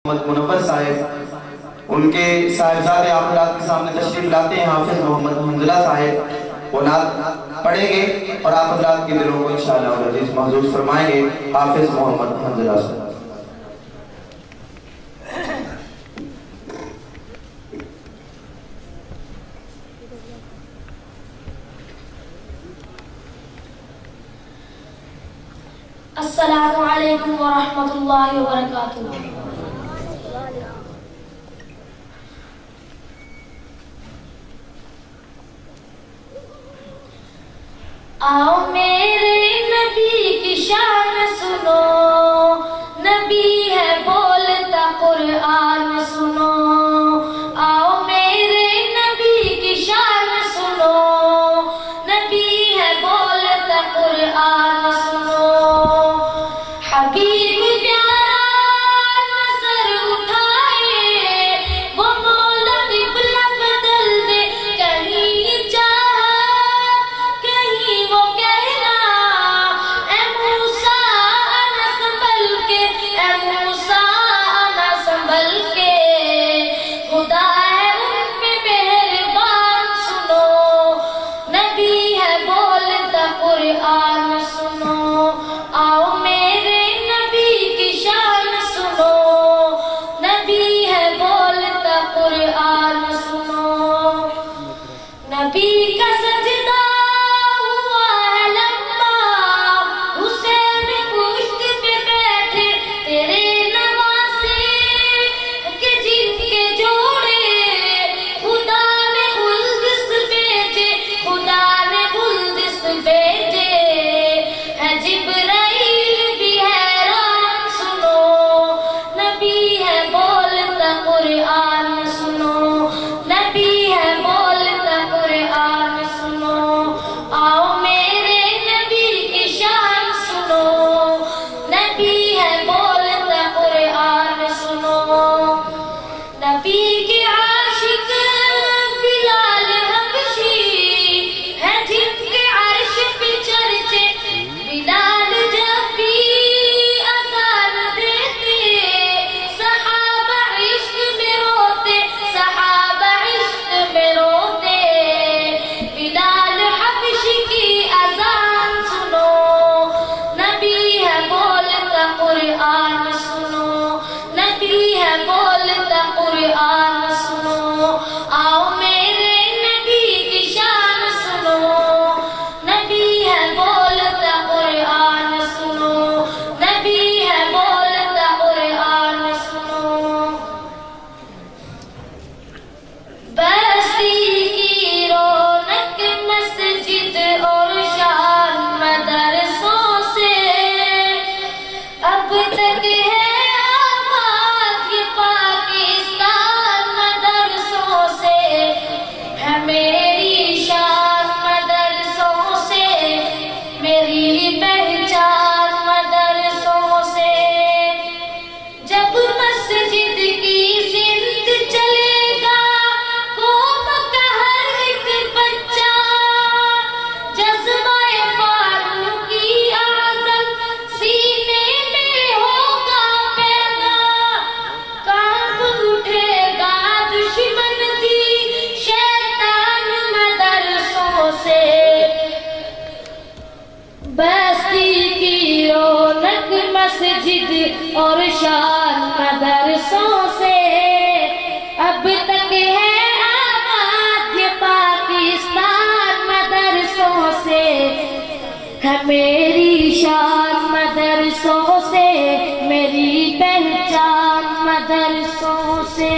محمد منور صاحب ان کے صاحبزاد آپ کے سامنے تشریف لاتے ہیں حافظ محمد حنظلہ صاحب وہ نعت پڑھیں گے اور آپ حضرات کے دلوں کو انشاءاللہ العزیز محظوظ فرمائیں گے حافظ محمد حنظلہ صاحب السلام علیکم ورحمۃ اللہ وبرکاتہ۔ آؤ میرے نبی کی شان سنو، نبی ہے بولتا قرآن سنو۔ آؤ میرے نبی کی شان سنو، نبی ہے بولتا قرآن سنو۔ حبیب پیارا نظر اٹھائے، وہ مولا قبلہ بدل دے، کہیں چاہت کہیں وہ کہنا، اے موسیٰ آنا سنبھل کے، اے موسیٰ آنا سنبھل کے۔ خدا ہے ان پہ مہربان سنو، نبی ہے بولتا قرآن سنو۔ آؤ میرے نبی کی شان سنو، نبی ہے بولتا قرآن سنو۔ نبی کا سجدہ ہوا ہے لمبا، حسین پشت پہ بیٹھے تیرے نواسے کہ جن کے جوڑے خدا نے گلدست بھیجے، خدا نے گلدست بھیجے۔ ہے جبرائیل بھی حیران سنو، نبی ہے بولتا قرآن سنو، نبی ہے بولتا قرآن سنو۔ آؤ میرے نبی کی شان سنو، نبی ہے بولتا قرآن سنو۔ نبی کے عاشق بلال حبشی ہے جن کے عرش پہ چرچے، بلال جب بھی اذان دیتے صحابہ عشق میں روتے، صحابہ عشق میں روتے۔ بلال حبشی کی اذان سنو، نبی ہے بولتا قرآن سنو، نبی ہے بولتا قرآن سنو۔ آؤ میرے نبی کی شان سنو، نبی ہے بولتا قرآن سنو، نبی ہے بولتا قرآن سنو۔ بستی کی رونق مسجد اور شان مدرسوں سے اب تک ہے آباد یہ پاکستان مدرسوں سے، ہے میری شان مدرسوں سے، میری پہچان مدرسوں سے۔ جب مسجد کی زند چلے گا قوم کا ہر ایک بچہ، جذبہ فاروقی اعظم سینے میں ہوگا پیدا، کانپ اٹھے گا دشمن بھی شیطان مدرسوں سے۔ بستی کی رونق مسجد اور شان مدرسوں سے اب تک ہے آباد یہ پاکستان مدرسوں سے، ہے میری شان مدرسوں سے، میری پہچان مدرسوں سے۔